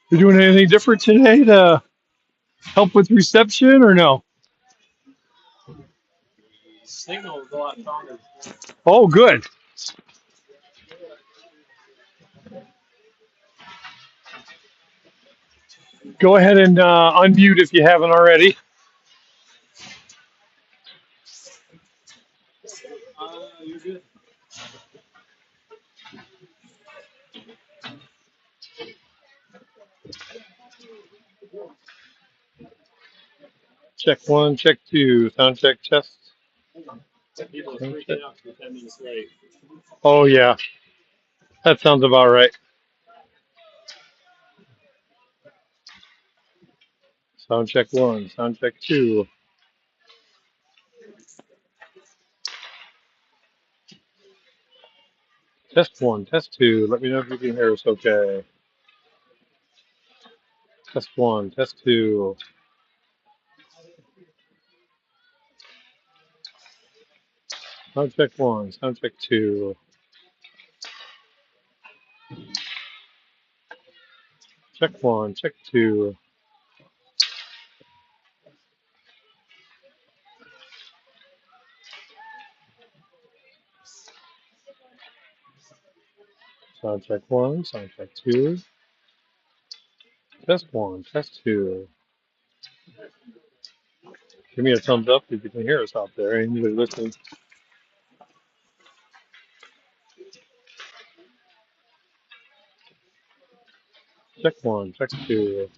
You doing anything different today to help with reception or no? Signal is a lot stronger. Oh, good. Go ahead and unmute if you haven't already. You're good. Check one, check two, sound check, test. People are Sound check. freaking out for 10 minutes late. Oh, yeah, that sounds about right. Sound check one, sound check two. Test one, test two. Let me know if you can hear us okay. Test one, test two. Sound check one, sound check two. Check one, check two. Sound check one, sound check two. Test one, test two. Give me a thumbs up if you can hear us out there. Anybody listening? Check one, check two.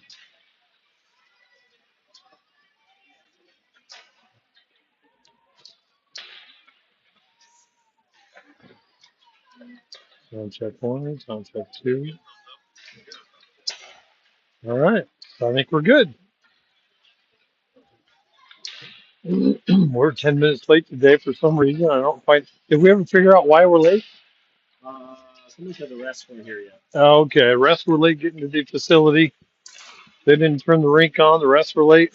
Sound check one, sound check two. All right. So I think we're good. We're 10 minutes late today for some reason. I don't quite. Did we ever figure out why we're late? Somebody said the rest weren't here yet. Okay. Rest were late getting to the facility. They didn't turn the rink on. The rest were late.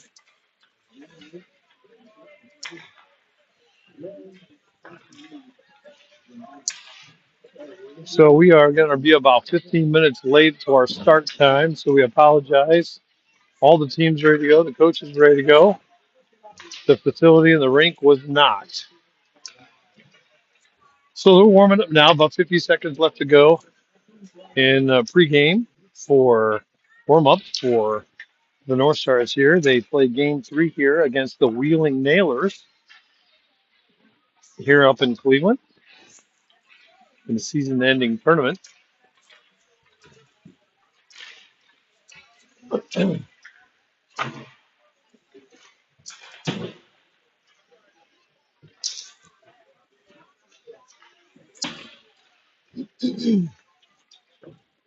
So we are going to be about 15 minutes late to our start time. So we apologize. All the teams ready to go. The coach is ready to go. The facility and the rink was not. So they're warming up now. About 50 seconds left to go in pregame for warm up for the North Stars here. They play game three here against the Wheeling Nailers here up in Cleveland in the season ending tournament. 'em.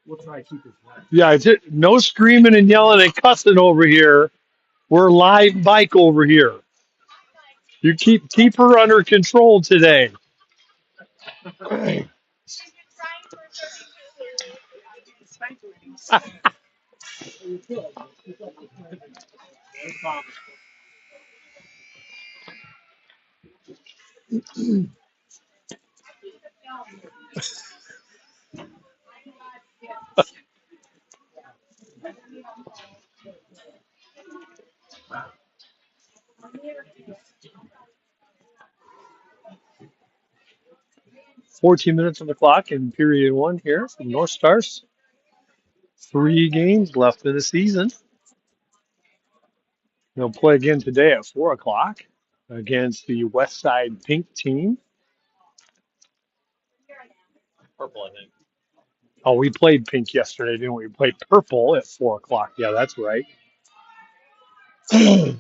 We'll try to keep it flat. Yeah, no screaming and yelling and cussing over here. We're live bike over here. You keep her under control today. No problem. 14 minutes on the clock in period one here from North Stars. 3 games left in the season. They'll play again today at 4 o'clock against the West Side Pink team. Purple, I think. Oh, we played pink yesterday, didn't we? We played purple at 4 o'clock. Yeah, that's right. I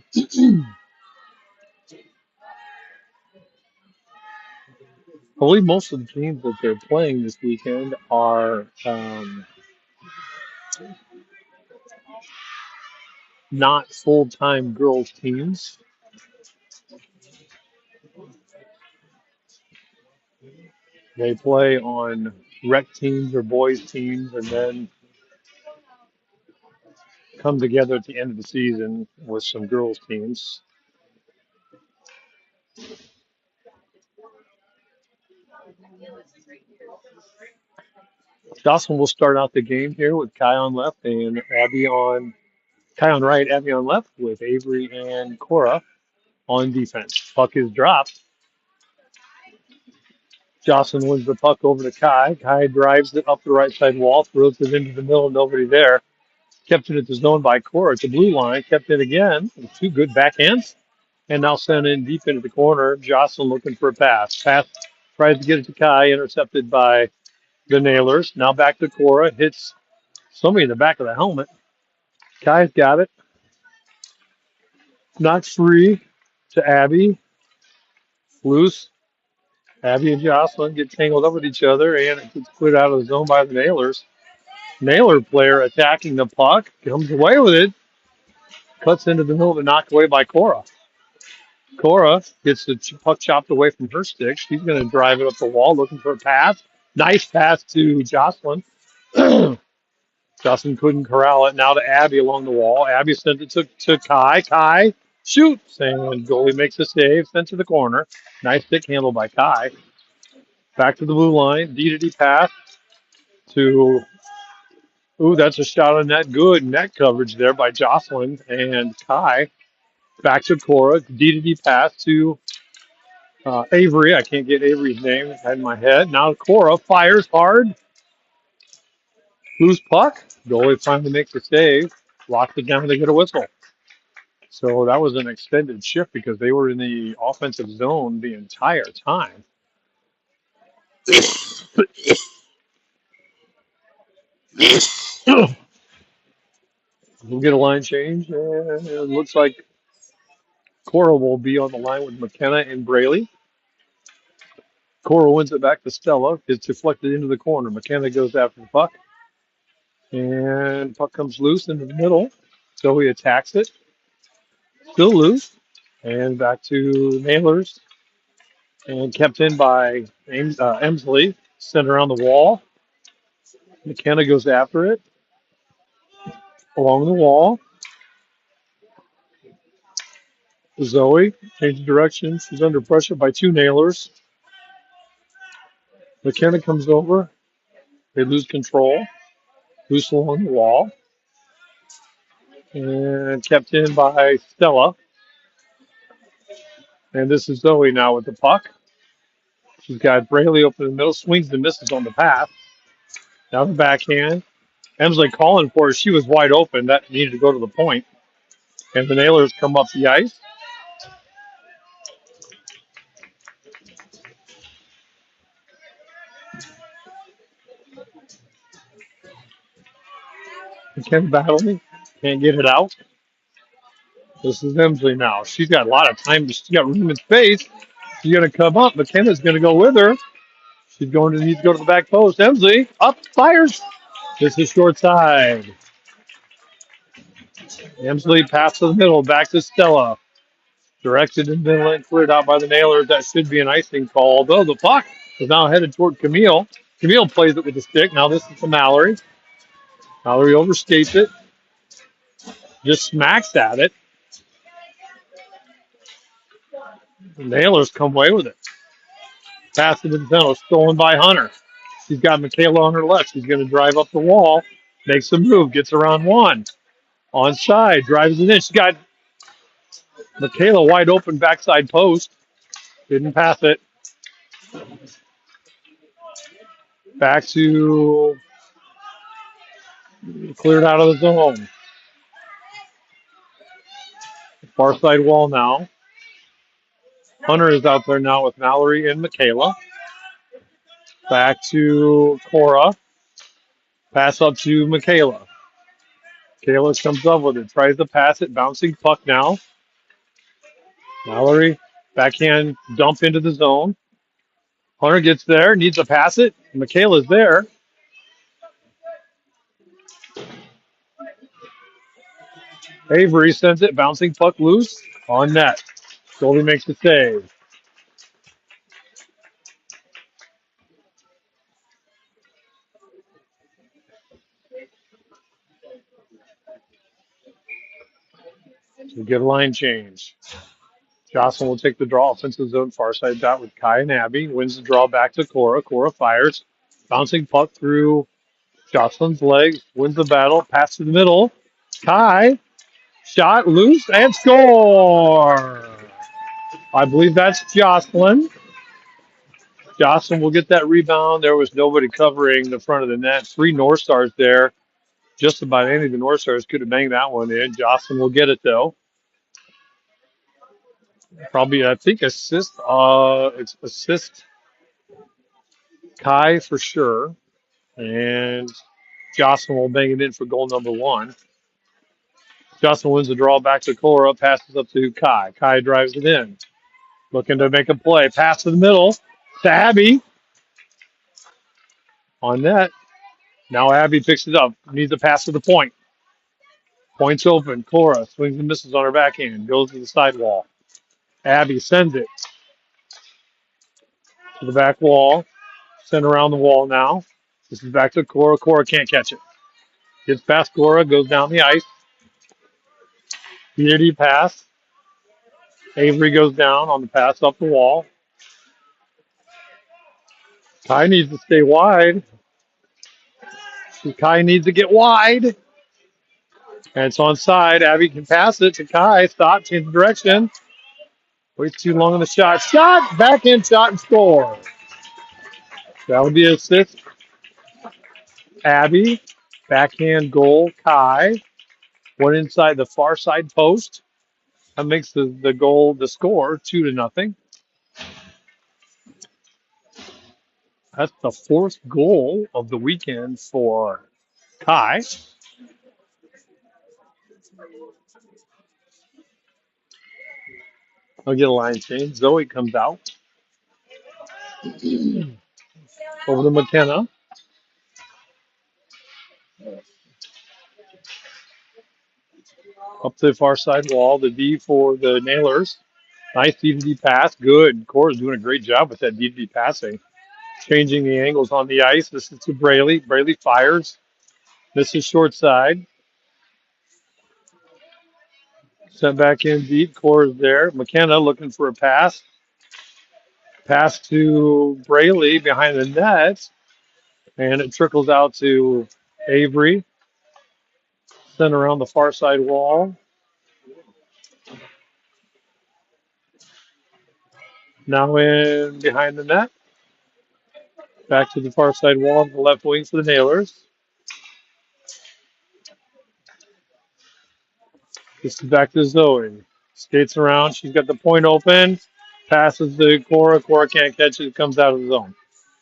believe most of the teams that they're playing this weekend are not full-time girls teams. They play on rec teams or boys teams and then come together at the end of the season with some girls teams. Jocelyn will start out the game here with Kai on left and Kai on right, Abby on left with Avery and Cora on defense. Puck is dropped. Jocelyn wins the puck over to Kai. Kai drives it up the right side wall, throws it into the middle, nobody there. Kept it at the zone by Cora at the blue line. Kept it again. Two good backhands. And now sent in deep into the corner. Jocelyn looking for a pass. Pass tries to get it to Kai, intercepted by the Nailers. Now back to Cora. Hits somebody in the back of the helmet. Kai's got it. Knocks free to Abby. Loose. Abby and Jocelyn get tangled up with each other, and it gets cleared out of the zone by the Nailers. Nailer player attacking the puck. Comes away with it. Cuts into the middle and knocked away by Cora. Cora gets the puck chopped away from her stick. She's going to drive it up the wall looking for a pass. Nice pass to Jocelyn. Jocelyn couldn't corral it. Now to Abby along the wall. Abby sent it to Kai. Kai shoots, and goalie makes a save. Sent to the corner. Nice stick handle by Kai. Back to the blue line. D pass to. Ooh, that's a shot on net. Good net coverage there by Jocelyn and Kai. Back to Cora. D pass to Avery. I can't get Avery's name in my head. Now Cora fires hard. Loose puck. Goalie finally makes a save. Locks it down to get a whistle. So that was an extended shift because they were in the offensive zone the entire time. We'll get a line change, and it looks like Cora will be on the line with McKenna and Braley. Cora wins it back to Stella. It's deflected into the corner. McKenna goes after the puck, and puck comes loose into the middle. So he attacks it. Still loose. And back to Nailers. And kept in by Emsley. Sent around the wall. McKenna goes after it. Along the wall. Zoe changes direction. She's under pressure by two Nailers. McKenna comes over. They lose control. Loose along the wall. And kept in by Stella. And this is Zoe now with the puck. She's got Braley open in the middle. Swings and misses on the pass. Now the backhand. Emsley calling for her. She was wide open. That needed to go to the point. And the Nailers come up the ice. McKenna battling. Can't get it out. This is Emsley now. She's got a lot of time. She's got room and space. She's going to come up. McKenna's going to go with her. She's going to need to go to the back post. Emsley up, fires. This is short side. Emsley pass to the middle. Back to Stella. Directed in the middle and cleared out by the Nailers. That should be an icing call. Although the puck is now headed toward Camille. Camille plays it with the stick. Now this is to Mallory. Mallory overskates it. Just smacks at it. The Nailers come away with it. Pass to the center. Stolen by Hunter. She's got Michaela on her left. She's going to drive up the wall. Makes a move. Gets around one. Onside. Drives it in. She got Michaela wide open backside post. Didn't pass it. Back to cleared out of the zone. Far side wall now. Hunter is out there now with Mallory and Michaela. Back to Cora. Pass up to Michaela. Michaela comes up with it. Tries to pass it. Bouncing puck now. Mallory. Backhand dump into the zone. Hunter gets there. Needs to pass it. Michaela's there. Avery sends it. Bouncing puck loose. On net. Goalie makes the save. We get a line change. Jocelyn will take the draw. Offensive zone, far side dot with Kai and Abby. Wins the draw back to Cora. Cora fires. Bouncing puck through Jocelyn's legs. Wins the battle. Pass to the middle. Kai. Shot loose and score. I believe that's Jocelyn. Jocelyn will get that rebound. There was nobody covering the front of the net. 3 North Stars there. Just about any of the North Stars could have banged that one in. Jocelyn will get it though. Probably, I think, assist. It's assist Kai for sure. And Jocelyn will bang it in for goal number 1. Jocelyn wins the draw back to Cora. Passes up to Kai. Kai drives it in. Looking to make a play. Pass to the middle to Abby. On net. Now Abby picks it up. Needs a pass to the point. Point's open. Cora swings and misses on her backhand. Goes to the sidewall. Abby sends it to the back wall. Sent around the wall now. This is back to Cora. Cora can't catch it. Gets past Cora. Goes down the ice. Unity pass. Avery goes down on the pass up the wall. Kai needs to stay wide. Kai needs to get wide. And it's onside. Abby can pass it to Kai. Stop, change direction. Waits too long on the shot. Shot! Backhand shot and score. That would be an assist. Abby. Backhand goal. Kai. One inside the far side post. That makes the goal, the score, 2-0. That's the 4th goal of the weekend for Kai. I'll get a line change. Zoe comes out. Over to McKenna. Up to the far side wall. The D for the Nailers. Nice D-to-D pass. Good. Cora's doing a great job with that D-to-D passing. Changing the angles on the ice. This is to Braley. Braley fires. This is short side. Sent back in deep. Cora's there. McKenna looking for a pass. Pass to Braley behind the net. And it trickles out to Avery. Sent around the far side wall. Now in behind the net. Back to the far side wall on the left wing for the Nailers. This is back to Zoe. Skates around. She's got the point open. Passes to Cora. Cora can't catch it. It comes out of the zone.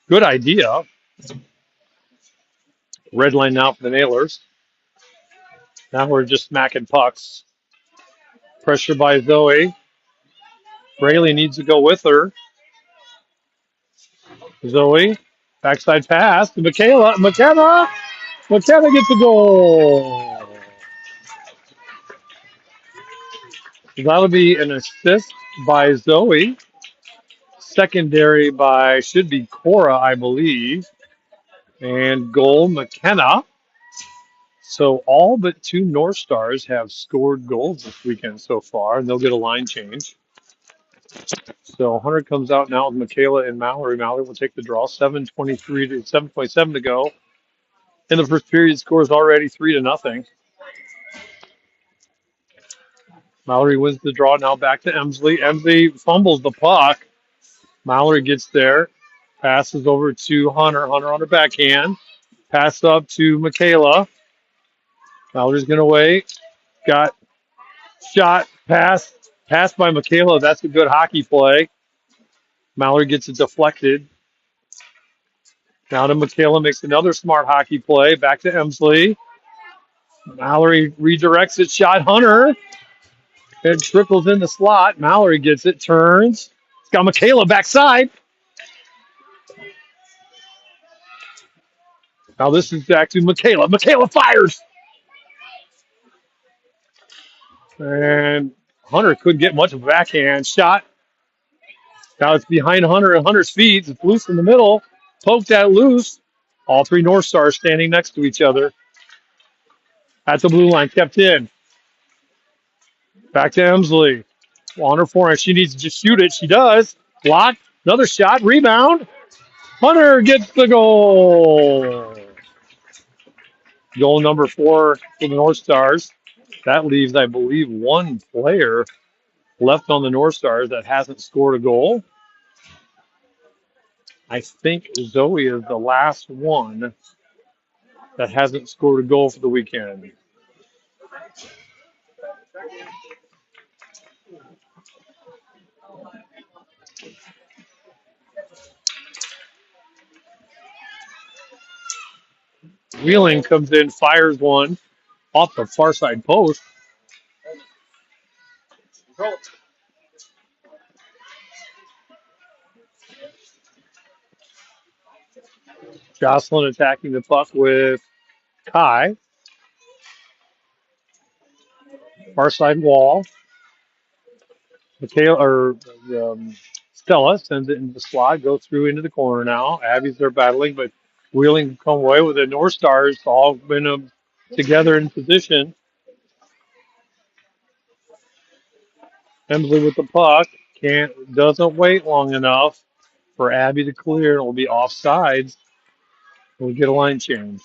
Good idea. Red line now for the Nailers. Now we're just smacking pucks. Pressure by Zoe. Braley needs to go with her. Zoe. Backside pass to Michaela. McKenna gets the goal. That'll be an assist by Zoe. Secondary by, should be Cora, I believe. And goal, McKenna. So all but 2 North Stars have scored goals this weekend so far, and they'll get a line change. So Hunter comes out now with Michaela and Mallory. Mallory will take the draw. 7:23 to 7.7 to go. In the first period, scores already 3-0. Mallory wins the draw. Now back to Emsley. Emsley fumbles the puck. Mallory gets there. Passes over to Hunter. Hunter on her backhand. Pass up to Michaela. Mallory's going to wait. Got shot. Pass by Michaela. That's a good hockey play. Mallory gets it deflected. Now to Michaela. Makes another smart hockey play. Back to Emsley. Mallory redirects it. Shot Hunter. It trickles in the slot. Mallory gets it. Turns. It's got Michaela backside. Now this is back to Michaela. Michaela fires. And Hunter couldn't get much of a backhand shot. Now it's behind Hunter and Hunter's feet. It's loose in the middle. Poked at loose. All 3 North Stars standing next to each other. At the blue line, kept in. Back to Emsley. On her forehand. She needs to just shoot it. She does. Block. Another shot. Rebound. Hunter gets the goal. Goal number 4 for the North Stars. That leaves, I believe, one player left on the North Stars that hasn't scored a goal. I think Zoe is the last one that hasn't scored a goal for the weekend. Wheeling comes in, fires one off the far side post. Jocelyn attacking the puck with Kai. Far side wall. Stella sends it into the slot, goes through into the corner now. Abby's there battling, but Wheeling come away with the North Stars all been together in position. Hemsley with the puck. Doesn't wait long enough for Abby to clear. It will be offsides. We'll get a line change.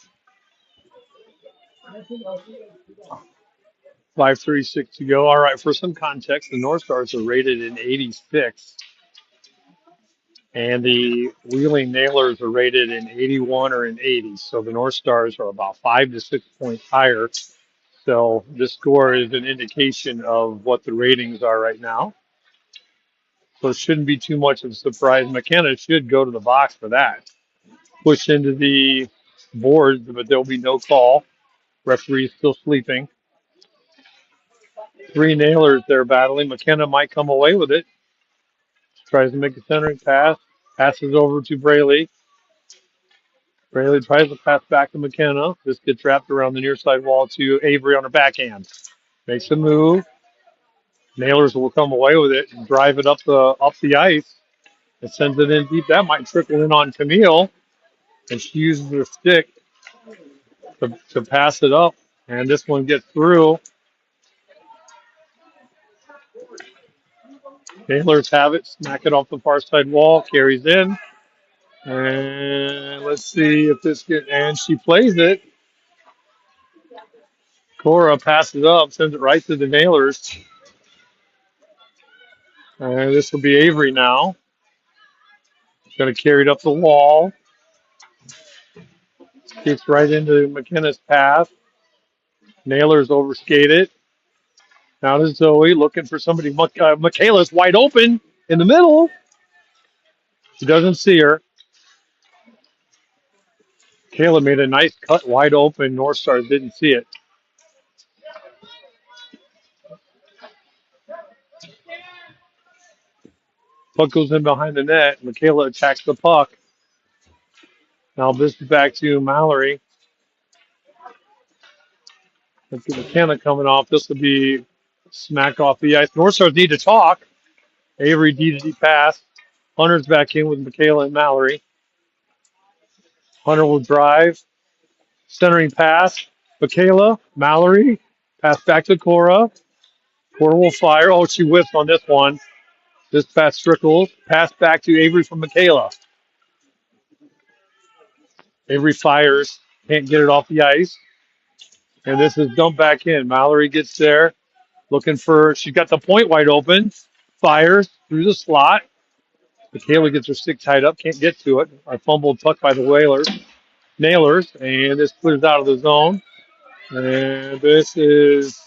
5:36 to go. All right, for some context, the North Stars are rated in 86, and the Wheeling Nailers are rated in 81 or in 80. So the North Stars are about 5 to 6 points higher. So this score is an indication of what the ratings are right now. So it shouldn't be too much of a surprise. McKenna should go to the box for that. Push into the boards, but there'll be no call. Referee's still sleeping. 3 Nailers there battling. McKenna might come away with it. Tries to make a centering pass. Passes over to Braley. Braley tries to pass back to McKenna. This gets wrapped around the near side wall to Avery on her backhand. Makes a move. Nailers will come away with it and drive it up the ice. And sends it in deep. That might trickle in on Camille. And she uses her stick to pass it up. And this one gets through. Nailers have it. Smack it off the far side wall. Carries in. And let's see if and she plays it. Cora passes up, sends it right to the Nailers. And this will be Avery now. Going to carry it up the wall. Gets right into McKenna's path. Nailers overskate it. Now to Zoe, looking for somebody. Michaela's wide open in the middle. She doesn't see her. Kayla made a nice cut wide open. North Stars didn't see it. Puck goes in behind the net. Michaela attacks the puck. Now this is back to Mallory. Let's get McKenna coming off. This will be smack off the ice. North Stars need to talk. Avery D pass. Hunter's back in with Michaela and Mallory. Hunter will drive. Centering pass. Michaela, Mallory. Pass back to Cora. Cora will fire. Oh, she whiffed on this one. This pass trickles. Pass back to Avery from Michaela. Avery fires. Can't get it off the ice. And this is dumped back in. Mallory gets there. She's got the point wide open. Fires through the slot. Michaela gets her stick tied up. Can't get to it. A fumbled puck by the Nailers. And this clears out of the zone. And this is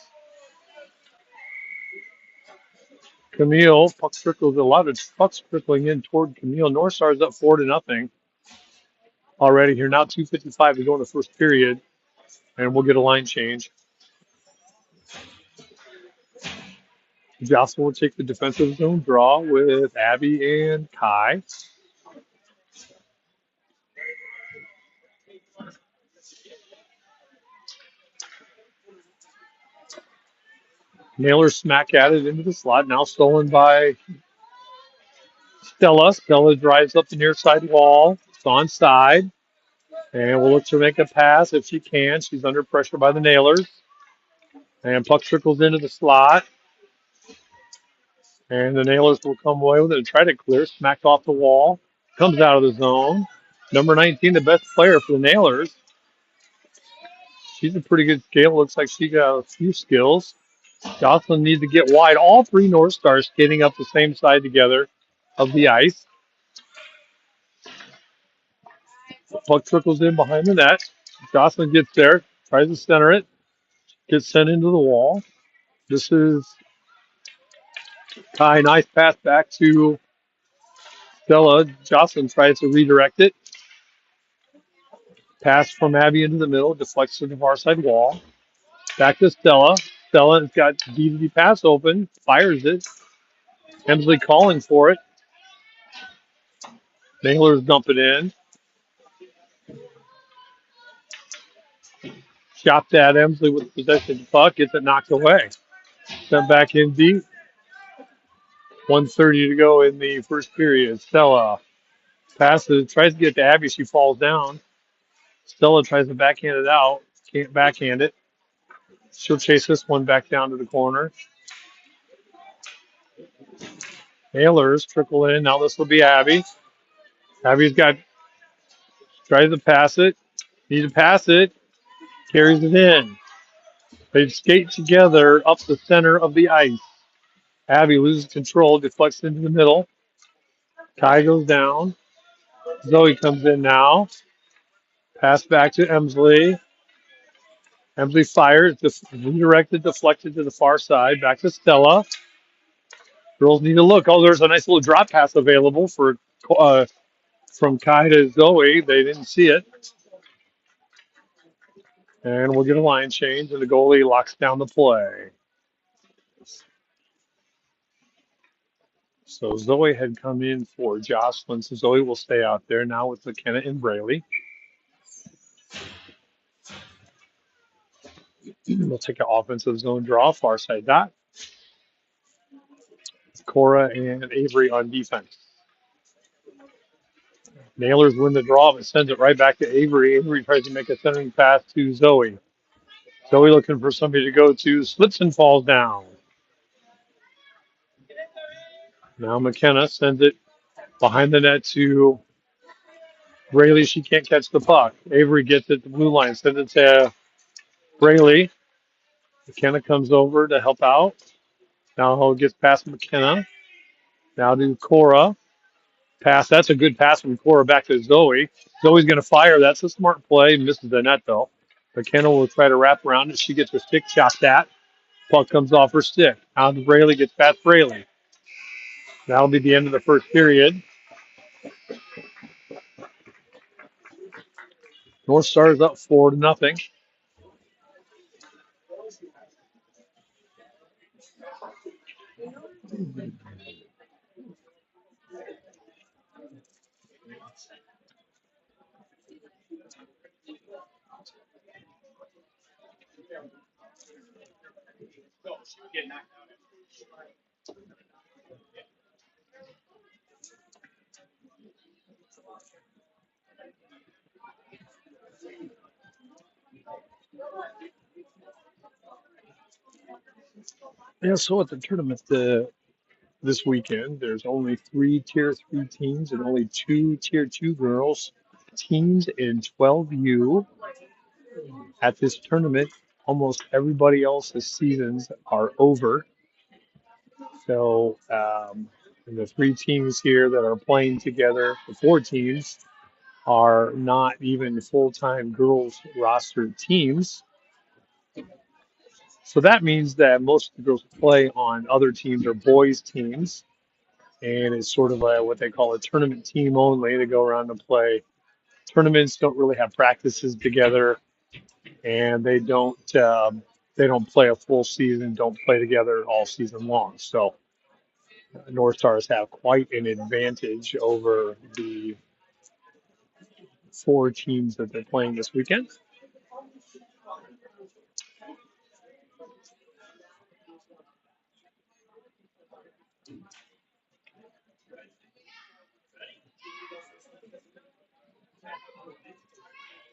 Camille. Puck trickles. A lot of pucks trickling in toward Camille. North Stars up 4-0 already here. Now 2:55 to go in the first period. And we'll get a line change. Jocelyn will take the defensive zone draw with Abby and Kai. Nailers smack at it into the slot. Now stolen by Stella. Stella drives up the near side wall. It's onside. And we'll look to make a pass if she can. She's under pressure by the Nailers. And puck trickles into the slot. And the Nailers will come away with it and try to clear, smacked off the wall, comes out of the zone. Number 19, the best player for the Nailers. She's a pretty good scale. Looks like she got a few skills. Jocelyn needs to get wide. All three North Stars skating up the same side together of the ice. The puck trickles in behind the net. Jocelyn gets there, tries to center it, gets sent into the wall. This is Kai. Nice pass back to Stella. Jocelyn tries to redirect it. Pass from Abby into the middle, deflects to the far side wall. Back to Stella. Stella's got D pass open, fires it. Hemsley calling for it. Nailers dump it in. Chopped at Emsley with possession of the puck, gets it knocked away. Sent back in deep. 1:30 to go in the first period. Stella passes, tries to get to Abby. She falls down. Stella tries to backhand it out. Can't backhand it. She'll chase this one back down to the corner. Nailers trickle in. Now this will be Abby. Abby's got, tries to pass it. Needs to pass it. Carries it in. They skate together up the center of the ice. Abby loses control, deflects into the middle. Kai goes down. Zoe comes in now. Pass back to Emsley. Emsley fires, redirected, deflected to the far side. Back to Stella. Girls need to look. Oh, there's a nice little drop pass available for from Kai to Zoe. They didn't see it. And we'll get a line change, and the goalie locks down the play. So Zoe had come in for Jocelyn, so Zoe will stay out there now with McKenna and Braley. We'll take an offensive zone draw, far side dot. Cora and Avery on defense. Nailers win the draw, but sends it right back to Avery. Avery tries to make a centering pass to Zoe. Zoe looking for somebody to go to, slips and falls down. Now McKenna sends it behind the net to Braley. She can't catch the puck. Avery gets it to the blue line, sends it to Braley. McKenna comes over to help out. Now gets past McKenna. Now to Cora. Pass. That's a good pass from Cora back to Zoe. Zoe's going to fire. That's a smart play. Misses the net, though. McKenna will try to wrap around it. She gets her stick chopped at. Puck comes off her stick. Out to Braley. Gets past Braley. That'll be the end of the first period. North Stars up 4-0. Yeah, so at the tournament this weekend, there's only 3 Tier 3 teams and only 2 Tier 2 girls teams in 12U. At this tournament, almost everybody else's seasons are over. So and the 3 teams here that are playing together, the 4 teams, are not even full-time girls roster teams. So that means that most of the girls play on other teams or boys teams. And it's sort of what they call a tournament team only. They go around and play tournaments, don't really have practices together, and they don't play a full season, don't play together all season long. So North Stars have quite an advantage over the 4 teams that they're playing this weekend.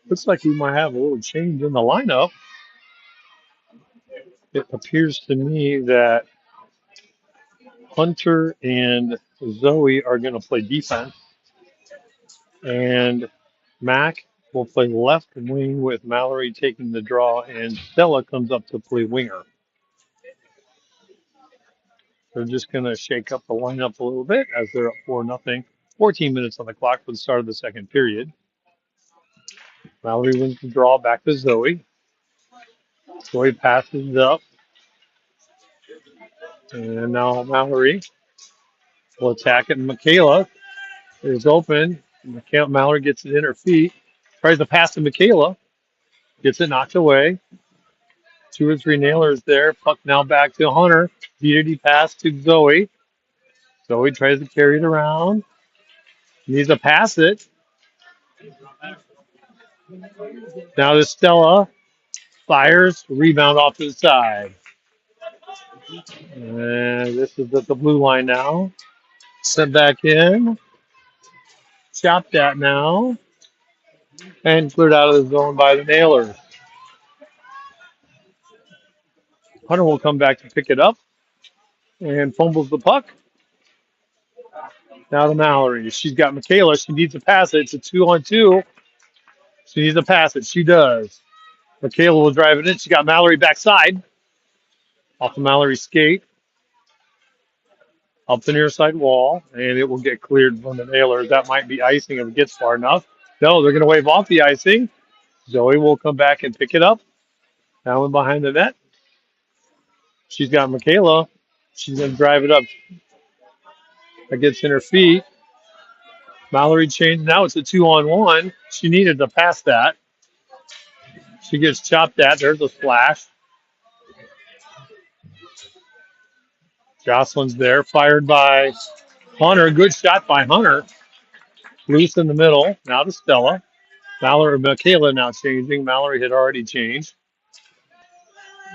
Looks like we might have a little change in the lineup. It appears to me that Hunter and Zoe are going to play defense, and Mac will play left wing with Mallory taking the draw, and Stella comes up to play winger. They're just going to shake up the lineup a little bit as they're up 4-0. 14 minutes on the clock for the start of the second period. Mallory wins the draw back to Zoe. Zoe passes it up, and now Mallory will attack it. Michaela is open. Mallory gets it in her feet, tries to pass to Michaela, gets it knocked away. 2 or 3 nailers there. Puck now back to Hunter. DD pass to Zoe. Zoe tries to carry it around. Needs to pass it. Now to Stella. Fires. Rebound off to the side. And this is at the blue line now. Sent back in. Chopped at now. And cleared out of the zone by the nailers. Hunter will come back to pick it up. And fumbles the puck. Now to Mallory. She's got Michaela. She needs to pass it. It's a 2-on-2. She needs to pass it. She does. Michaela will drive it in. She got Mallory backside. Off the Mallory skate. Up the near side wall. And it will get cleared from the nailers. That might be icing if it gets far enough. No, they're going to wave off the icing. Zoe will come back and pick it up. Now in behind the net. She's got Michaela. She's going to drive it up. That gets in her feet. Mallory changed. Now it's a 2-on-1. She needed to pass that. She gets chopped at. There's a splash. Jocelyn's there. Fired by Hunter. Good shot by Hunter. Loose in the middle. Now to Stella. Michaela now changing. Mallory had already changed.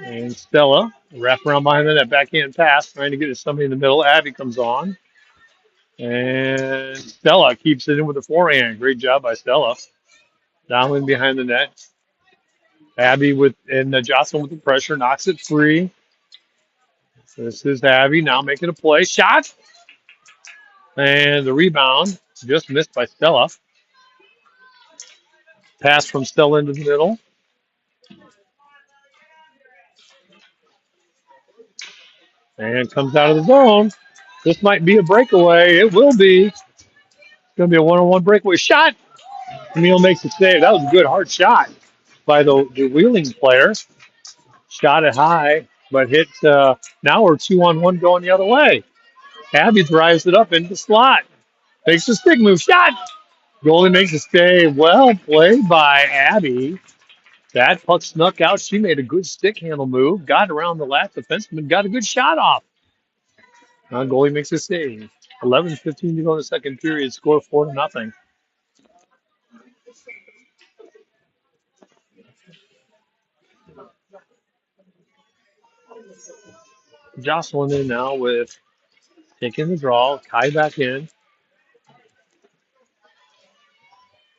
And Stella, wrap around behind the net, backhand pass, trying to get to somebody in the middle. Abby comes on. And Stella keeps it in with a forehand. Great job by Stella. Down in behind the net. Abby and Jocelyn with the pressure, knocks it free. This is Abby now making a play. Shot! And the rebound just missed by Stella. Pass from Stella into the middle. And comes out of the zone. This might be a breakaway. It will be. It's going to be a one-on-one breakaway shot. Emil makes the save. That was a good hard shot by the Wheeling player. Shot it high, but hit. Now we're 2-on-1 going the other way. Abby drives it up into the slot. Takes the stick move. Shot. Goalie makes a save. Well played by Abby. That puck snuck out. She made a good stick handle move. Got around the last defenseman. Got a good shot off. Now goalie makes a save. 11:15 to go in the second period. Score 4-0. Jocelyn in now with taking the draw. Kai back in.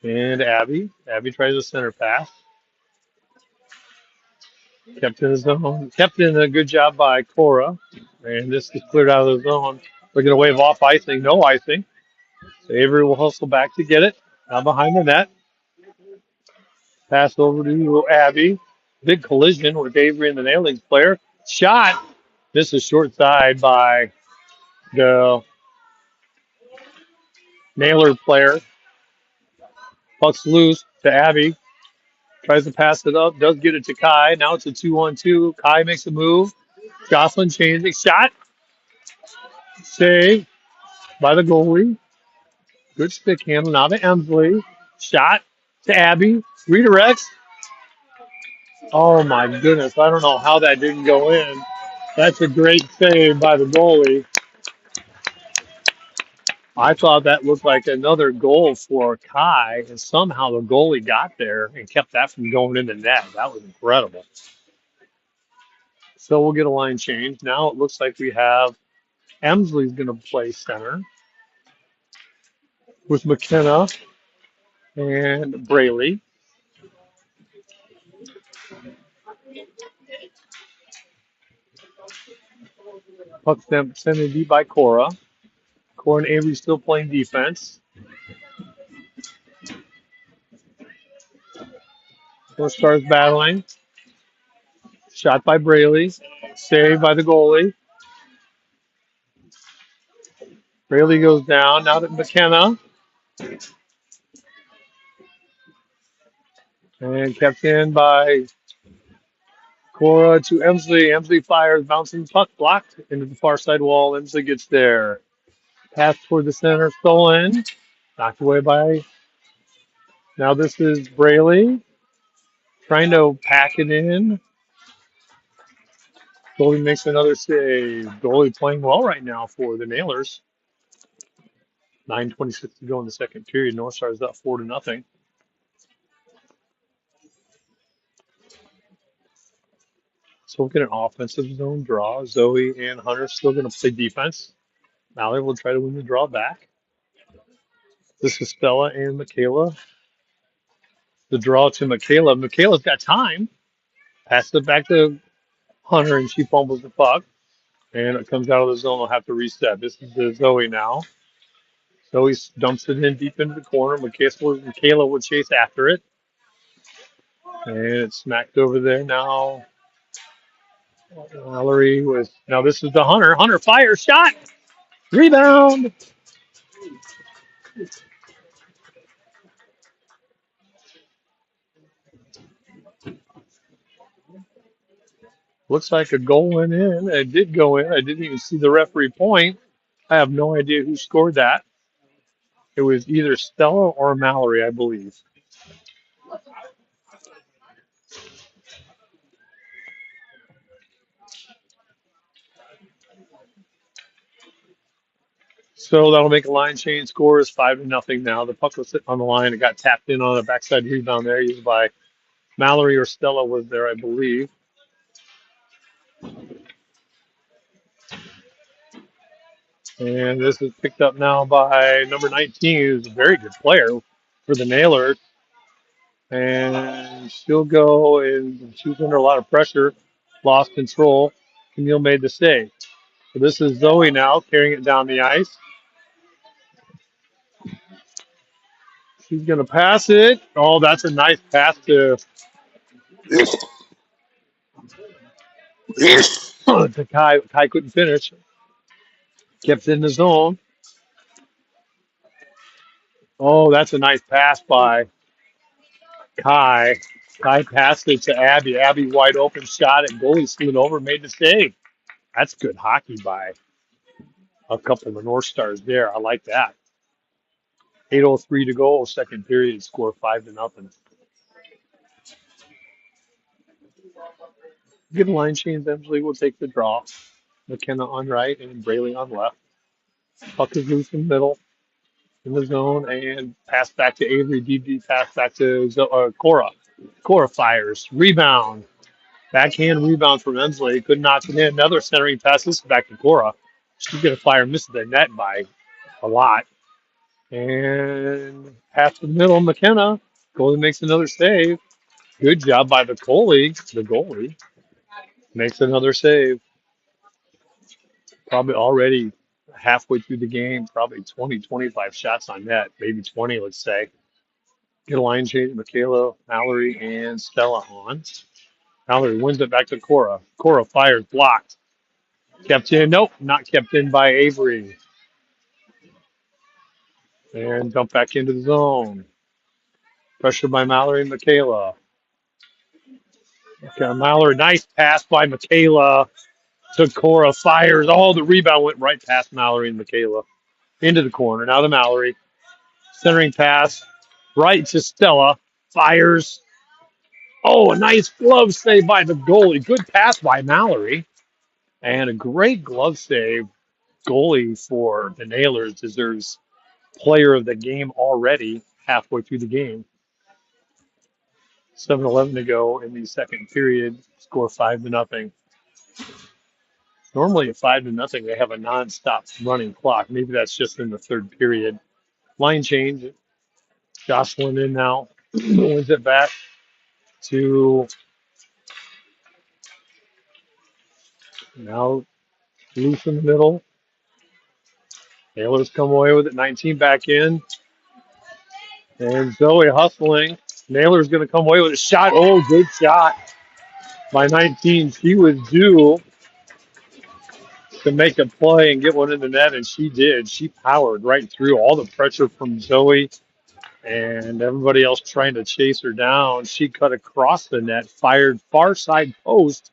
And Abby. Abby tries a center pass. Kept in the zone. Kept in a good job by Cora. And this is cleared out of the zone. We're going to wave off icing. No icing. So Avery will hustle back to get it. Now behind the net. Pass over to Abby. Big collision with Avery and the Nailings player. Shot. This is short side by the Nailer player. Puck's loose to Abby. Tries to pass it up. Does get it to Kai. Now it's a 2-on-2. Kai makes a move. Jocelyn changing. Shot. Save by the goalie. Good stick handle. Now to Emsley. Shot to Abby. Redirects. Oh my goodness. I don't know how that didn't go in. That's a great save by the goalie. I thought that looked like another goal for Kai, and somehow the goalie got there and kept that from going in the net. That was incredible. So we'll get a line change. Now it looks like we have Emsley's going to play center with McKenna and Braley. Puck sent in deep by Cora. Cora and Avery still playing defense. North Stars battling. Shot by Braley. Saved by the goalie. Braley goes down. Now to McKenna. And kept in by Cora to Emsley. Emsley fires, bouncing the puck, blocked into the far side wall. Emsley gets there. Pass toward the center, stolen. Knocked away by. Now this is Braley trying to pack it in. Goalie makes another save. Goalie playing well right now for the Nailers. 9:26 to go in the second period. North Stars up 4-0. So we'll get an offensive zone draw. Zoe and Hunter still going to play defense. Mallory will try to win the draw back. This is Stella and Michaela. The draw to Michaela. Michaela's got time. Passes it back to Hunter, and she fumbles the puck. And it comes out of the zone. They'll have to reset. This is the Zoe now. Zoe dumps it in deep into the corner. Michaela would chase after it. And it's smacked over there now. Mallory with. Now this is the Hunter. Hunter fires, shot. Rebound. Looks like a goal went in. It did go in. I didn't even see the referee point. I have no idea who scored that. It was either Stella or Mallory, I believe. So that'll make a line change. Score is 5-0 now. The puck was sitting on the line. It got tapped in on a backside rebound there, used by Mallory or Stella was there, I believe. And this is picked up now by number 19, who's a very good player for the Nailers. And she'll go, and she was under a lot of pressure, lost control. Camille made the save. So this is Zoe now carrying it down the ice. She's going to pass it. Oh, that's a nice pass to Kai. Kai couldn't finish. Kept in the zone. Oh, that's a nice pass by Kai. Kai passed it to Abby. Abby wide open shot at goalie, slid over, made the save. That's good hockey by a couple of the North Stars there. I like that. 8:03 to go, second period, score 5-0. Good line change. Emsley will take the draw. McKenna on right and Braley on left. Puck is loose in the middle, in the zone, and pass back to Avery. DB pass back to Cora. Cora fires. Rebound. Backhand rebound from Emsley. Could knock it in. Another centering pass. This is back to Cora. She's going to fire, misses the net by a lot. And pass to the middle. McKenna. Goalie makes another save. Good job by the goalie. The goalie makes another save. Probably already halfway through the game, probably 20, 25 shots on net, maybe 20, let's say. Get a line change, Michaela, Mallory, and Stella on. Mallory wins it back to Cora. Cora fires, blocked. Kept in, nope, not kept in by Avery. And dump back into the zone. Pressure by Mallory and Michaela. Okay, Mallory, nice pass by Michaela to Cora, fires. Oh, the rebound went right past Mallory and Michaela. Into the corner, now to Mallory. Centering pass, right to Stella, fires. Oh, a nice glove save by the goalie. Good pass by Mallory. And a great glove save. Goalie for the Nailers deserves player of the game already halfway through the game. 7:11 to go in the second period. Score 5-0. Normally at 5-0, they have a non-stop running clock. Maybe that's just in the third period. Line change. Jocelyn in now. Wins it back to now Loose in the middle. Nailers come away with it. 19 back in. And Zoe hustling. Nailor's going to come away with a shot. Oh, good shot by 19. She was due to make a play and get one in the net, and she did. She powered right through all the pressure from Zoe and everybody else trying to chase her down. She cut across the net, fired far side post.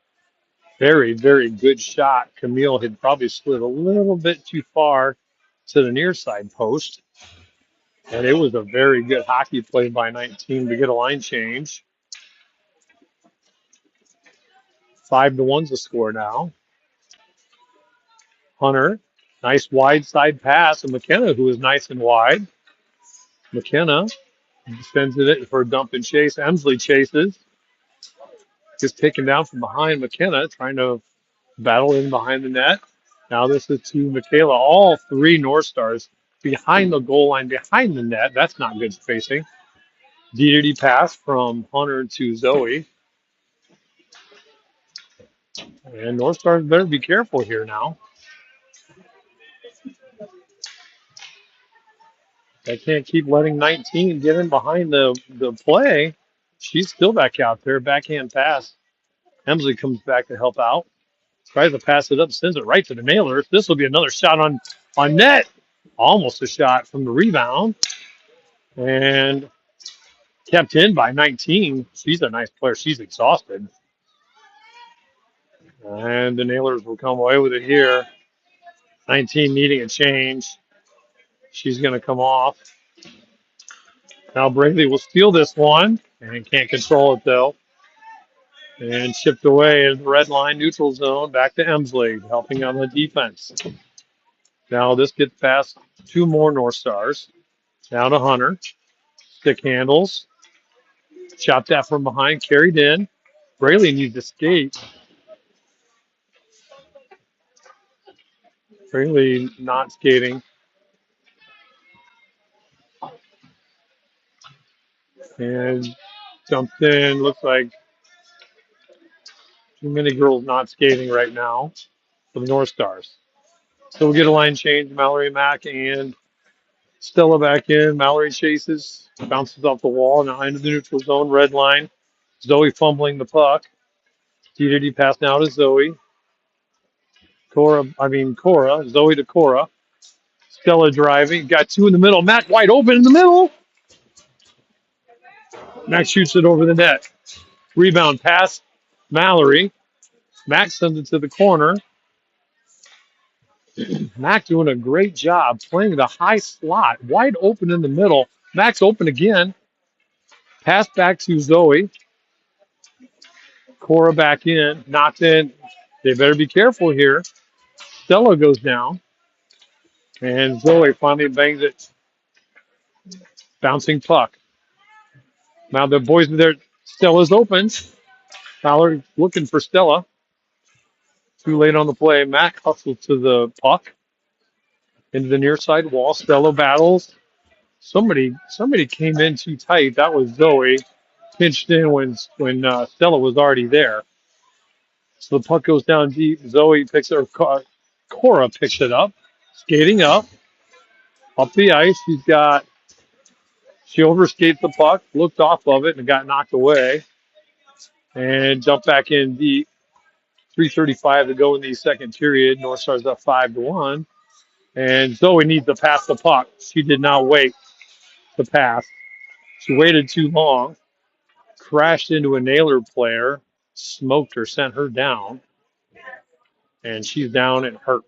Very, very good shot. Camille had probably slid a little bit too far to the near side post. And it was a very good hockey play by 19 to get a line change. 5-1's the score now. Hunter, nice wide side pass, and McKenna, who is nice and wide. McKenna sends it for a dump and chase. Emsley chases. Gets taken down from behind McKenna, trying to battle in behind the net. Now this is to Michaela. All three North Stars behind the goal line, behind the net. That's not good spacing. DDD pass from Hunter to Zoe. And North Stars better be careful here now. They can't keep letting 19 get in behind the play. She's still back out there. Backhand pass. Emsley comes back to help out. Tries to pass it up, sends it right to the Nailers. This will be another shot on net. Almost a shot from the rebound. And kept in by 19. She's a nice player. She's exhausted. And the Nailers will come away with it here. 19 needing a change. She's going to come off. Now Braley will steal this one and can't control it though. And chipped away in the red line neutral zone back to Emsley, helping on the defense. Now this gets past two more North Stars. Now to Hunter. Stick handles. Chopped that from behind, carried in. Braley needs to skate. Braley not skating. And jumped in. Looks like too many girls not skating right now for the North Stars. So we'll get a line change. Mallory Mack and Stella back in. Mallory chases, bounces off the wall, now into the neutral zone, red line. Zoe fumbling the puck. DDD pass now to Zoe. Cora. Zoe to Cora. Stella driving. Got two in the middle. Mack wide open in the middle. Mack shoots it over the net. Rebound pass. Mallory. Mack sends it to the corner. Mack doing a great job playing the high slot. Wide open in the middle. Mack's open again. Pass back to Zoe. Cora back in. Knocked in. They better be careful here. Stella goes down. And Zoe finally bangs it. Bouncing puck. Now the boys are there. Stella's open. Fowler looking for Stella. Too late on the play. Mack hustles to the puck. Into the near side wall. Stella battles. Somebody came in too tight. That was Zoe. Pinched in when Stella was already there. So the puck goes down deep. Zoe picks it, or Cora picks it up. Skating up the ice. She overskates the puck, looked off of it, and got knocked away. And jumped back in deep. 3:35 to go in the second period. North Stars up 5-1. And Zoe needs to pass the puck. She did not wait to pass. She waited too long. Crashed into a Nailer player. Smoked her, sent her down. And she's down and hurt.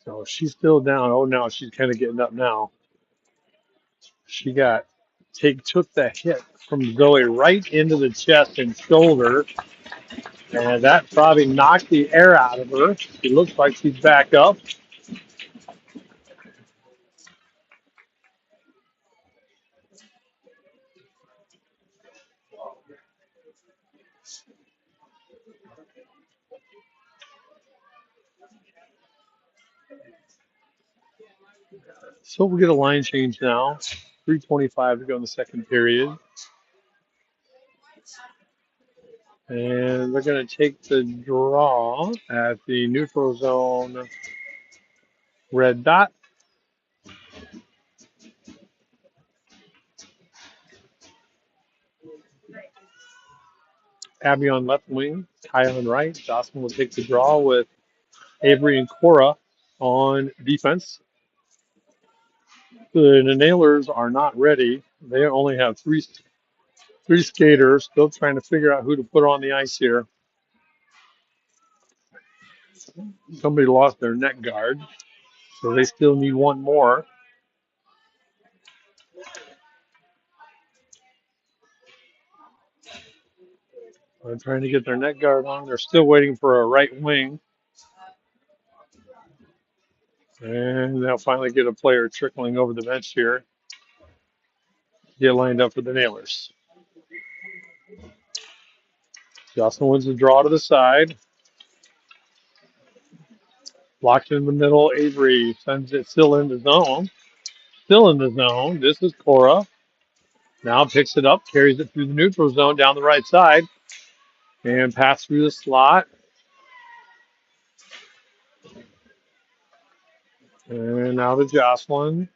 So she's still down. Oh, now she's kind of getting up now. She took that hit from Zoe right into the chest and shoulder, and that probably knocked the air out of her. She looks like she's back up. So we'll get a line change now. 3:25 to go in the second period. And they're going to take the draw at the neutral zone red dot. Abby on left wing, Ty on right. Jocelyn will take the draw with Avery and Cora on defense. The Nailers are not ready. They only have three skaters, still trying to figure out who to put on the ice here. Somebody lost their net guard, so they still need one more. They're trying to get their net guard on. They're still waiting for a right wing. And they'll finally get a player trickling over the bench here. Get lined up for the Nailers. Jocelyn wins the draw to the side. Blocked in the middle. Avery sends it still in the zone. Still in the zone. This is Cora. Now picks it up, carries it through the neutral zone down the right side, and pass through the slot. And now to Jocelyn.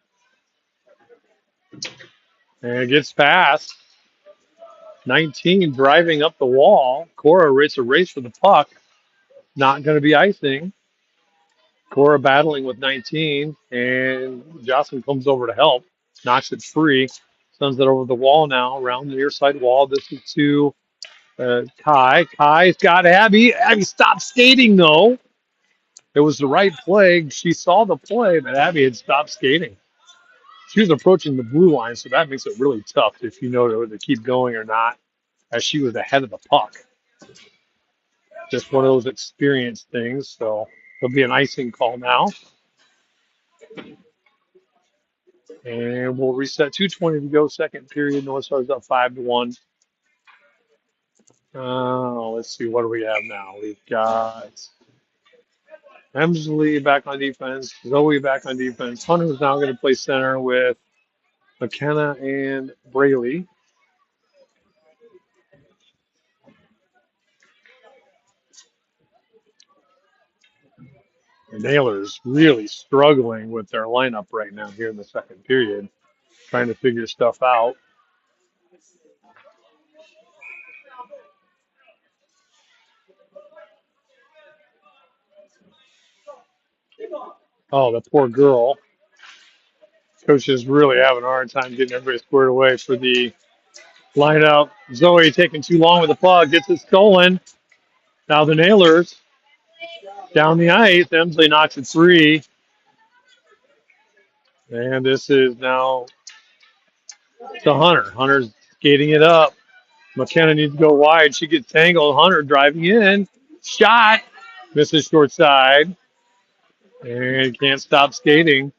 And it gets past. 19 driving up the wall. Cora races a race for the puck. Not going to be icing. Cora battling with 19, and Jocelyn comes over to help. Knocks it free. Sends it over the wall now, around the near side wall. This is to Kai. Kai's got Abby. Abby stopped skating, though. It was the right play. She saw the play, but Abby had stopped skating. She was approaching the blue line, so that makes it really tough if you know to keep going or not, as she was ahead of the puck. Just one of those experience things. So there'll be an icing call now. And we'll reset. 2:20 to go, second period. North Star's up 5-1. Let's see, what do we have now? We've got Emsley back on defense, Zoe back on defense. Hunter's now going to play center with McKenna and Braley. The Nailers really struggling with their lineup right now here in the second period, trying to figure stuff out. Oh, the poor girl. Coach is really having a hard time getting everybody squared away for the lineup. Zoe taking too long with the puck, gets it stolen. Now the Nailers down the ice. Emsley knocks it free. And this is now to Hunter. Hunter's skating it up. McKenna needs to go wide. She gets tangled. Hunter driving in. Shot. Misses short side. And can't stop skating.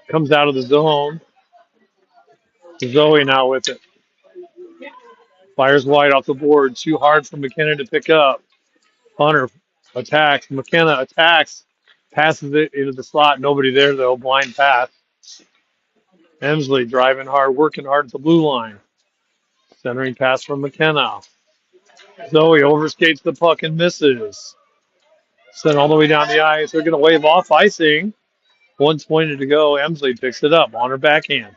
Comes out of the zone. Zoe now with it. Fires wide off the board. Too hard for McKenna to pick up. Hunter attacks. McKenna attacks. Passes it into the slot. Nobody there, though. Blind pass. Emsley driving hard, working hard at the blue line. Centering pass from McKenna. Zoe overskates the puck and misses. Sent all the way down the ice. They're going to wave off icing. 1:20 to go. Emsley picks it up on her backhand.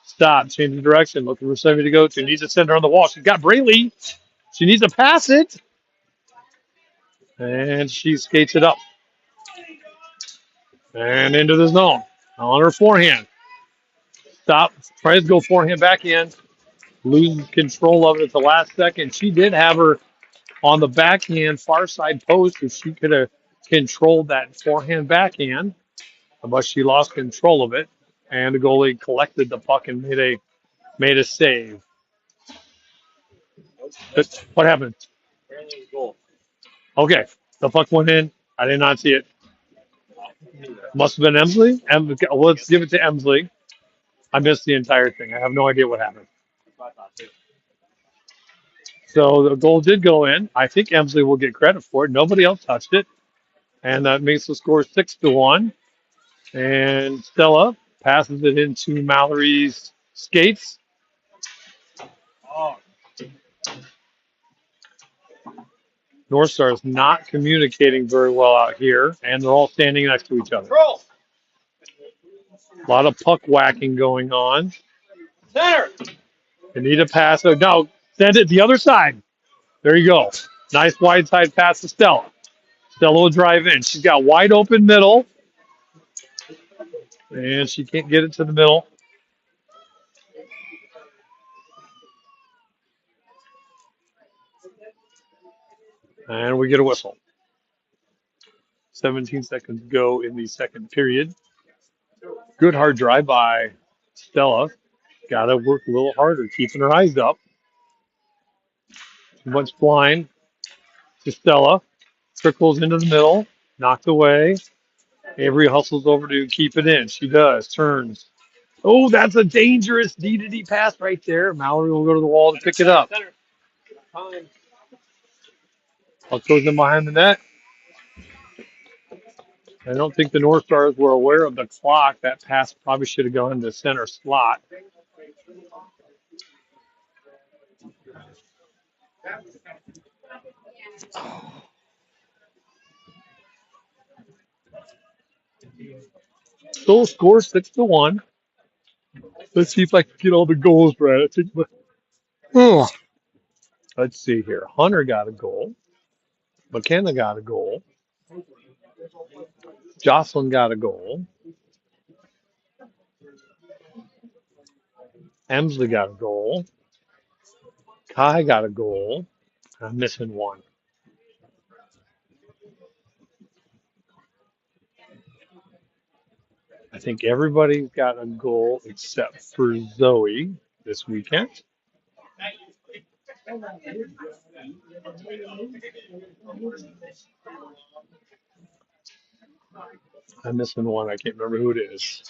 Stop. Change the direction. Looking for somebody to go to. Needs to send her on the wall. She's got Braley. She needs to pass it. And she skates it up. And into the zone. On her forehand. Stop. Tries to go forehand backhand. Loses control of it at the last second. She did have her on the backhand far side post if she could have controlled that forehand backhand, but she lost control of it, and the goalie collected the puck and made a save. But what happened? Okay, the puck went in. I did not see it. Must have been Emsley. Let's give it to Emsley. I missed the entire thing. I have no idea what happened. So the goal did go in. I think Emsley will get credit for it. Nobody else touched it, and that makes the score 6-1. And Stella passes it into Mallory's skates. North Star is not communicating very well out here, and they're all standing next to each other. A lot of puck whacking going on. Center. You need a pass. Oh, no, send it the other side. There you go. Nice wide side pass to Stella. Stella will drive in. She's got wide open middle, and she can't get it to the middle. And we get a whistle. 17 seconds to go in the second period. Good hard drive by Stella. Got to work a little harder, keeping her eyes up. Too much blind to Stella. Trickles into the middle. Knocked away. Avery hustles over to keep it in. She does. Turns. Oh, that's a dangerous D-to-D pass right there. Mallory will go to the wall to pick it up. Puck goes in behind the net. I don't think the North Stars were aware of the clock. That pass probably should have gone into center slot. Still score 6-1. Let's see if I can get all the goals right. I think. Oh. Let's see here. Hunter got a goal. McKenna got a goal. Jocelyn got a goal. Emsley got a goal. Kai got a goal. I'm missing one. I think everybody's got a goal except for Zoe this weekend. I'm missing one. I can't remember who it is.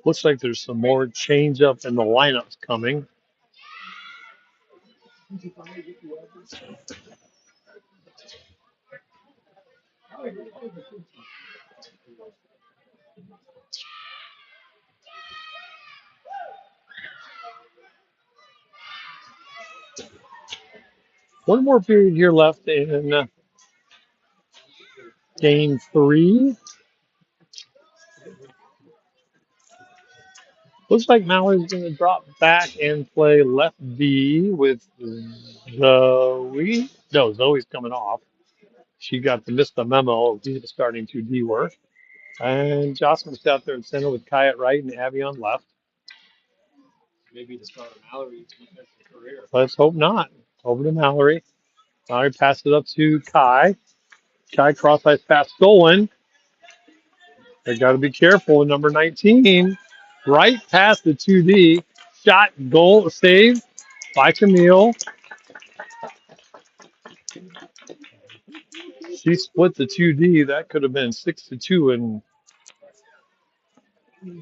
Looks like there's some more change up in the lineups coming. One more period here left in game 3. Looks like Mallory's going to drop back and play left D with Zoe. No, Zoe's coming off. She missed the memo of who's starting to D work. And Jocelyn's out there in center with Kai at right and Abby on left. Maybe the start of Mallory's defensive career. Let's hope not. Over to Mallory. Mallory passes it up to Kai. Kai cross-ice pass stolen. They got to be careful with number 19. Right past the 2D. Shot, goal, save by Camille. She split the 2D. That could have been 6-2 in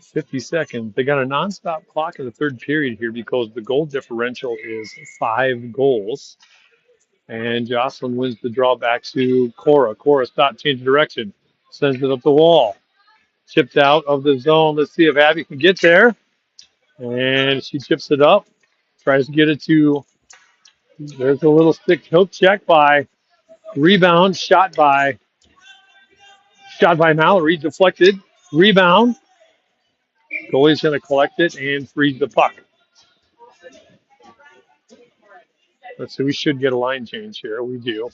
50 seconds. They got a nonstop clock in the third period here because the goal differential is 5 goals. And Jocelyn wins the draw back to Cora. Cora stopped, changing direction, sends it up the wall. Chipped out of the zone. Let's see if Abby can get there. And she chips it up. Tries to get it to. There's a little stick hook check by rebound. Shot by Mallory. Deflected. Rebound. Goalie's going to collect it and freeze the puck. Let's see. We should get a line change here. We do.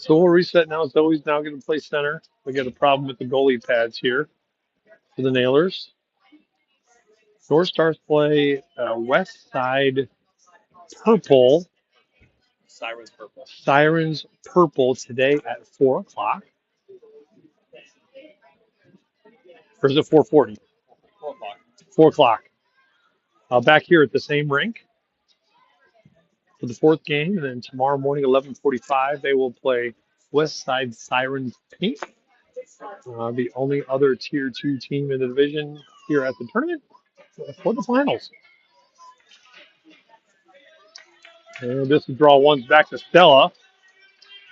So we'll reset now. Zoe's now going to play center. We got a problem with the goalie pads here for the Nailers. North Stars play West Side Purple. Sirens Purple today at 4 o'clock. Or is it 4:40? 4 o'clock. Back here at the same rink for the fourth game. And then tomorrow morning, 11:45, they will play West Side Sirens Pink. The only other Tier 2 team in the division here at the tournament for the finals. And this is draw one's back to Stella.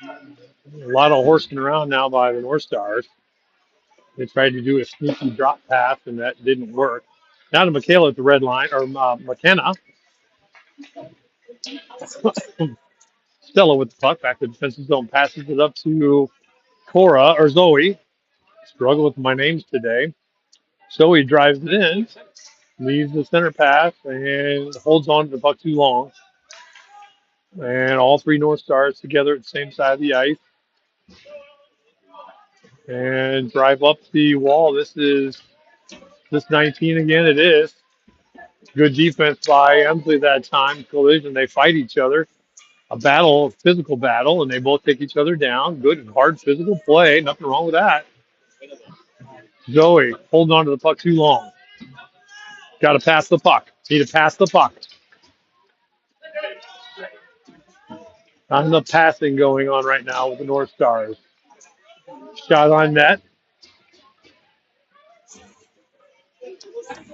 A lot of horsing around now by the North Stars. They tried to do a sneaky drop pass, and that didn't work. Now to Michaela at the red line, or McKenna. Stella with the puck back to the defensive zone, passes it up to Cora or Zoe. Struggle with my names today. Zoe drives it in, leaves the center pass, and holds on to the puck too long. And all three North Stars together at the same side of the ice. And drive up the wall. This 19 again. It is. Good defense by Emsley that time. Collision. They fight each other. A battle, a physical battle, and they both take each other down. Good and hard physical play. Nothing wrong with that. Zoe holding on to the puck too long. Got to pass the puck. Need to pass the puck. Not enough passing going on right now with the North Stars. Shot on net.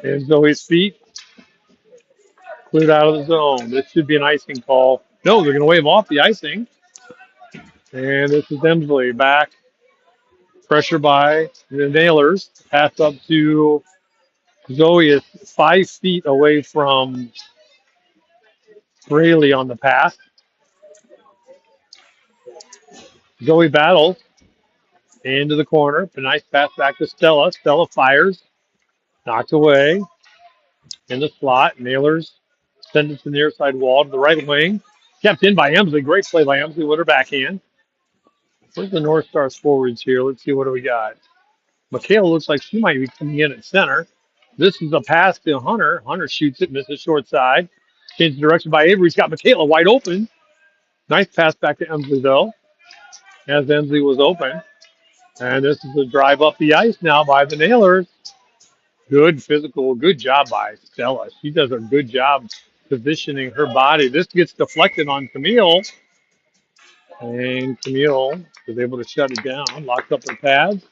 And Zoe's feet cleared out of the zone. This should be an icing call. No, they're going to wave off the icing. And this is Emsley back. Pressure by the Nailers. Pass up to Zoe is 5 feet away from Braley on the pass. Zoe battles into the corner. A nice pass back to Stella. Stella fires. Knocked away in the slot. Nailers send it to the near side wall to the right wing. Kept in by Emsley. Great play by Emsley with her backhand. Where's the North Stars forwards here? Let's see what do we got. Michaela looks like she might be coming in at center. This is a pass to Hunter. Hunter shoots it, misses short side. Changed direction by Avery. He's got Michaela wide open. Nice pass back to Emsley, though, as Emsley was open. And this is a drive up the ice now by the Nailers. Good physical, good job by Stella. She does a good job positioning her body. This gets deflected on Camille. And Camille was able to shut it down, locked up her pads.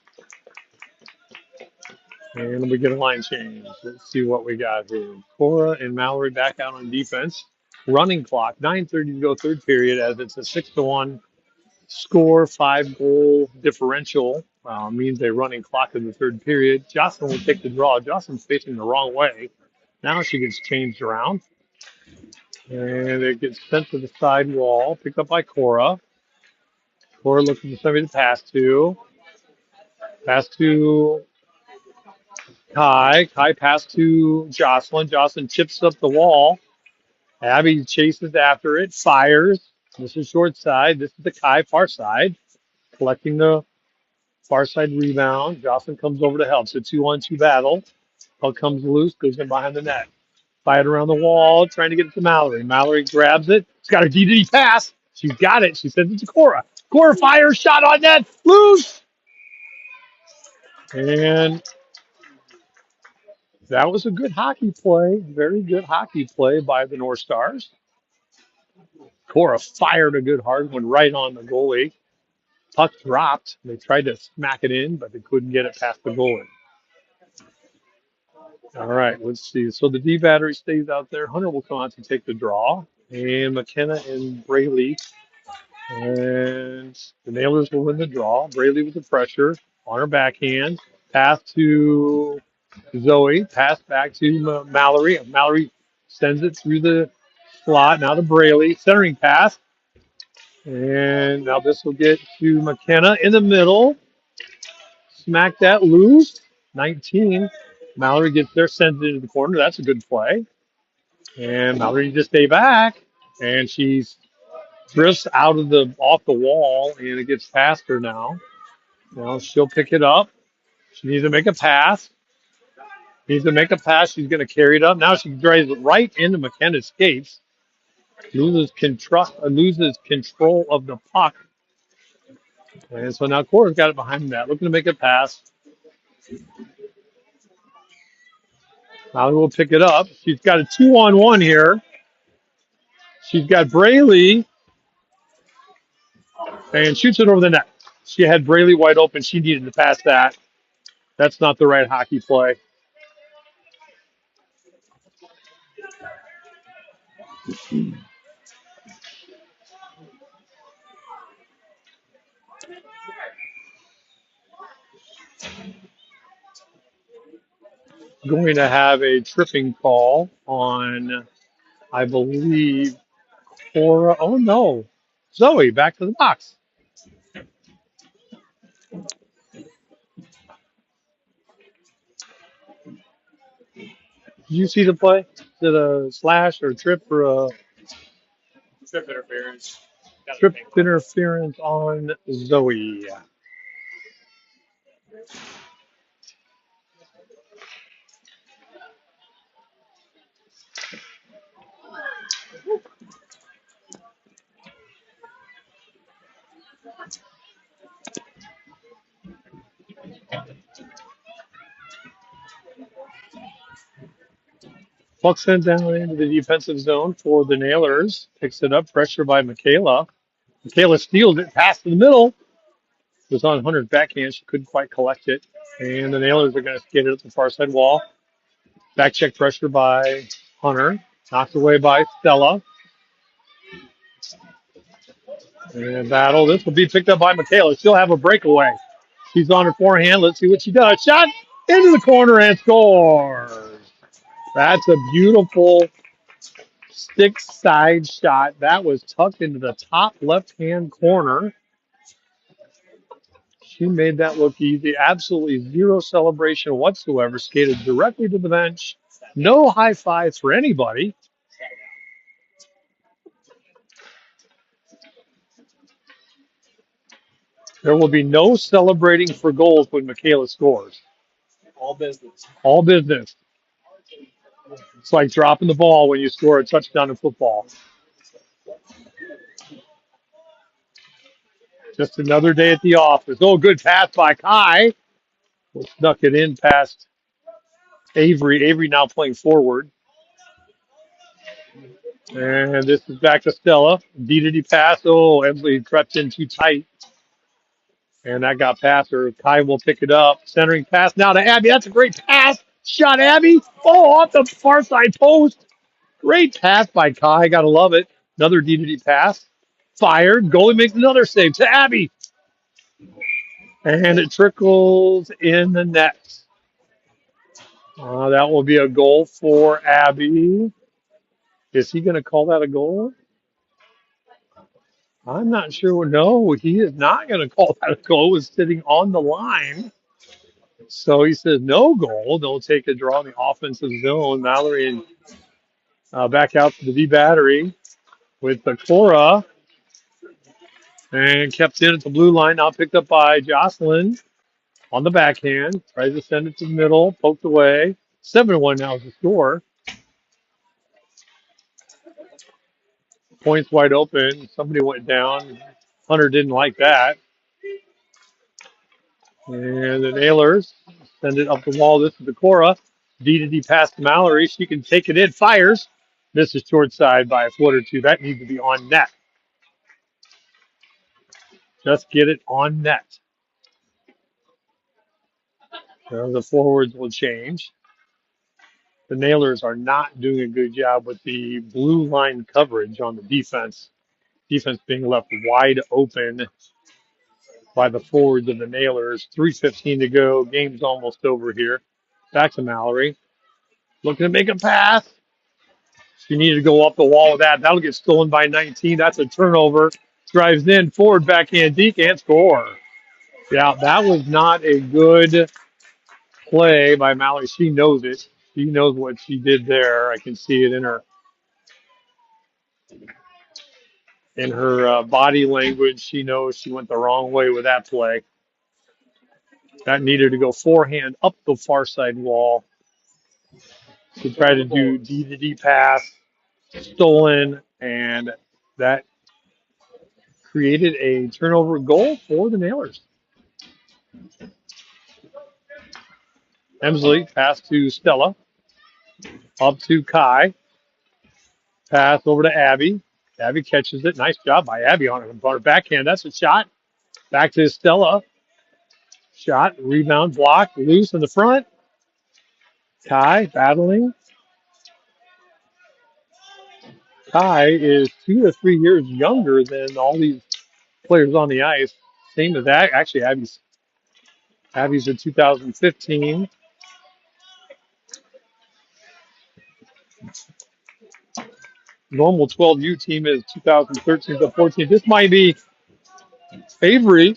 And we get a line change. Let's see what we got here. Cora and Mallory back out on defense. Running clock, 9:30 to go, third period, as it's a 6-1 score, 5-goal differential. Means a running clock in the third period. Jocelyn will take the draw. Jocelyn's facing the wrong way. Now she gets changed around. And it gets sent to the side wall, picked up by Cora. Cora looking for somebody to pass to. Pass to Kai. Kai pass to Jocelyn. Jocelyn chips up the wall. Abby chases after it, fires. This is short side. This is the Kai far side. Collecting the far side rebound. Jocelyn comes over to help. So 2-on-2 battle. Puck comes loose, goes in behind the net. Fight around the wall, trying to get it to Mallory. Mallory grabs it. She's got her DD pass. She's got it. She sends it to Cora. Cora fires, shot on net, loose. And that was a good hockey play. Very good hockey play by the North Stars. Cora fired a good hard one right on the goalie. Puck dropped. They tried to smack it in, but they couldn't get it past the goalie. All right, let's see. So the D battery stays out there. Hunter will come out to take the draw. And McKenna and Braley. And the Nailers will win the draw. Braley with the pressure on her backhand. Pass to Zoe. Pass back to Mallory. Mallory sends it through the slot. Now to Braley. Centering pass. And now this will get to McKenna in the middle. Smack that loose. 19. Mallory gets there, sends it into the corner. That's a good play. And Mallory just stay back. And she's drifts off the wall, and it gets past her now. Now she'll pick it up. She needs to make a pass. Needs to make a pass. She's going to carry it up. Now she drives it right into McKenna Skates. Loses control of the puck. And so now Cora's got it behind that. Looking to make a pass. Molly will pick it up. She's got a 2-on-1 here. She's got Braley and shoots it over the net. She had Braley wide open. She needed to pass that. That's not the right hockey play. Going to have a tripping call on, I believe, Cora. Oh, no. Zoe, back to the box. Did you see the play? Is it a slash or a trip or a Trip interference. trip interference on Zoe? Puck sent down into the defensive zone for the Nailers. Picks it up. Pressure by Michaela. Michaela steals it. Pass to the middle. It was on Hunter's backhand. She couldn't quite collect it. And the Nailers are going to skate it up the far side wall. Back check pressure by Hunter. Knocked away by Stella. And battle. This will be picked up by Michaela. She'll have a breakaway. She's on her forehand. Let's see what she does. Shot into the corner and scores. That's a beautiful stick side shot. That was tucked into the top left-hand corner. She made that look easy. Absolutely zero celebration whatsoever. Skated directly to the bench. No high fives for anybody. There will be no celebrating for goals when Michaela scores. All business. All business. It's like dropping the ball when you score a touchdown in football. Just another day at the office. Oh, good pass by Kai. Snuck it in past Avery. Avery now playing forward. And this is back to Stella. D pass. Oh, Emily crept in too tight. And that got past her. Kai will pick it up. Centering pass now to Abby. That's a great pass. Shot Abby. Oh, off the far side post. Great pass by Kai. Gotta love it. Another D pass. Fired. Goalie makes another save to Abby. And it trickles in the net. That will be a goal for Abby. Is he going to call that a goal? I'm not sure. No, he is not going to call that a goal. It was sitting on the line. So he says no goal. They'll take a draw in the offensive zone. Mallory back out to the V battery with the Cora. And kept in at the blue line. Now picked up by Jocelyn on the backhand. Tries to send it to the middle. Poked away. 7-1 now is the score. Points wide open. Somebody went down. Hunter didn't like that. And the Nailers send it up the wall. This is the Cora. D pass to Mallory. She can take it in. Fires. Misses short side by a foot or two. That needs to be on net. Just get it on net. The forwards will change. The Nailers are not doing a good job with the blue line coverage on the defense. Defense being left wide open by the forwards of the Nailers. 3:15 to go. Game's almost over here. Back to Mallory. Looking to make a pass. She needed to go up the wall with that. That'll get stolen by 19. That's a turnover. Drives in, forward, backhand, D can't score. Yeah, that was not a good play by Mallory. She knows it. She knows what she did there. I can see it in her. In her body language, she knows she went the wrong way with that play. That needed to go forehand up the far side wall. She tried to do D to D pass, stolen, and that created a turnover goal for the Nailers. Emsley pass to Stella, up to Kai, pass over to Abby. Abby catches it. Nice job by Abby on her backhand. That's a shot. Back to Stella. Shot, rebound, block, loose in the front. Kai battling. Kai is 2 to 3 years younger than all these players on the ice. Same as that. Actually, Abby's in 2015. Normal 12U team is 2013 to 14. This might be Avery.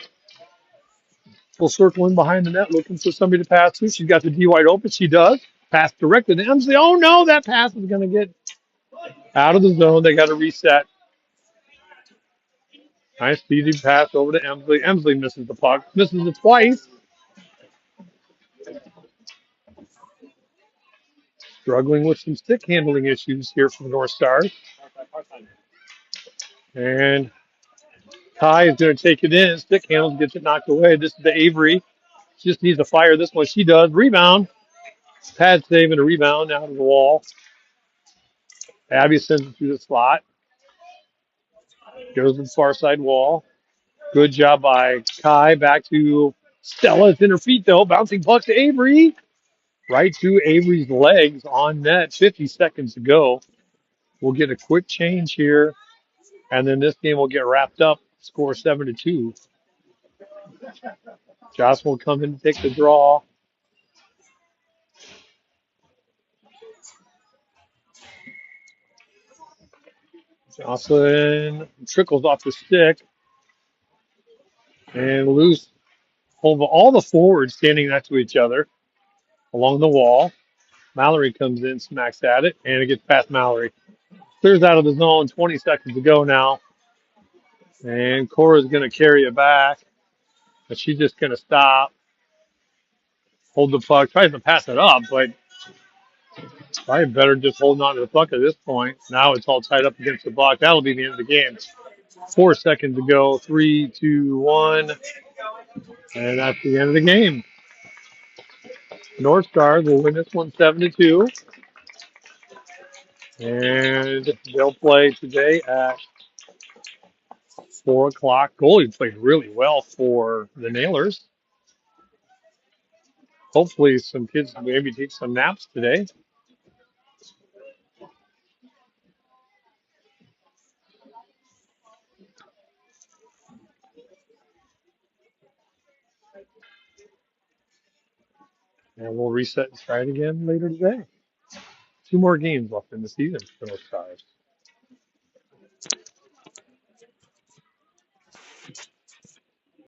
Will circle in behind the net looking for somebody to pass to. She's got the D wide open. She does. Pass directed to Emsley. Oh no, that pass is going to get out of the zone. They got to reset. Nice speedy pass over to Emsley. Emsley misses the puck. Misses it twice. Struggling with some stick handling issues here from North Stars. And Ty is going to take it in. Stick handles, gets it knocked away. This is the Avery. She just needs to fire this one. She does. Rebound. Pad save and a rebound out of the wall. Abby sends it through the slot. Goes to the far side wall. Good job by Kai. Back to Stella. It's in her feet, though. Bouncing puck to Avery. Right to Avery's legs on net. 50 seconds to go. We'll get a quick change here, and then this game will get wrapped up. Score 7-2. Jocelyn will come in to take the draw. Jocelyn trickles off the stick and loose. All the forwards standing next to each other along the wall. Mallory comes in, smacks at it, and it gets past Mallory. Clears out of the zone. 20 seconds to go now. And Cora's going to carry it back, but she's just going to stop, hold the puck, tries to pass it up, but probably better just holding on to the puck at this point. Now it's all tied up against the block. That'll be the end of the game. 4 seconds to go. 3, 2, 1. And that's the end of the game. North Stars will win this one 7-2. And they'll play today at 4 o'clock. Goalie played really well for the Nailers. Hopefully some kids maybe take some naps today. And we'll reset and try it again later today. 2 more games left in the season for North Stars.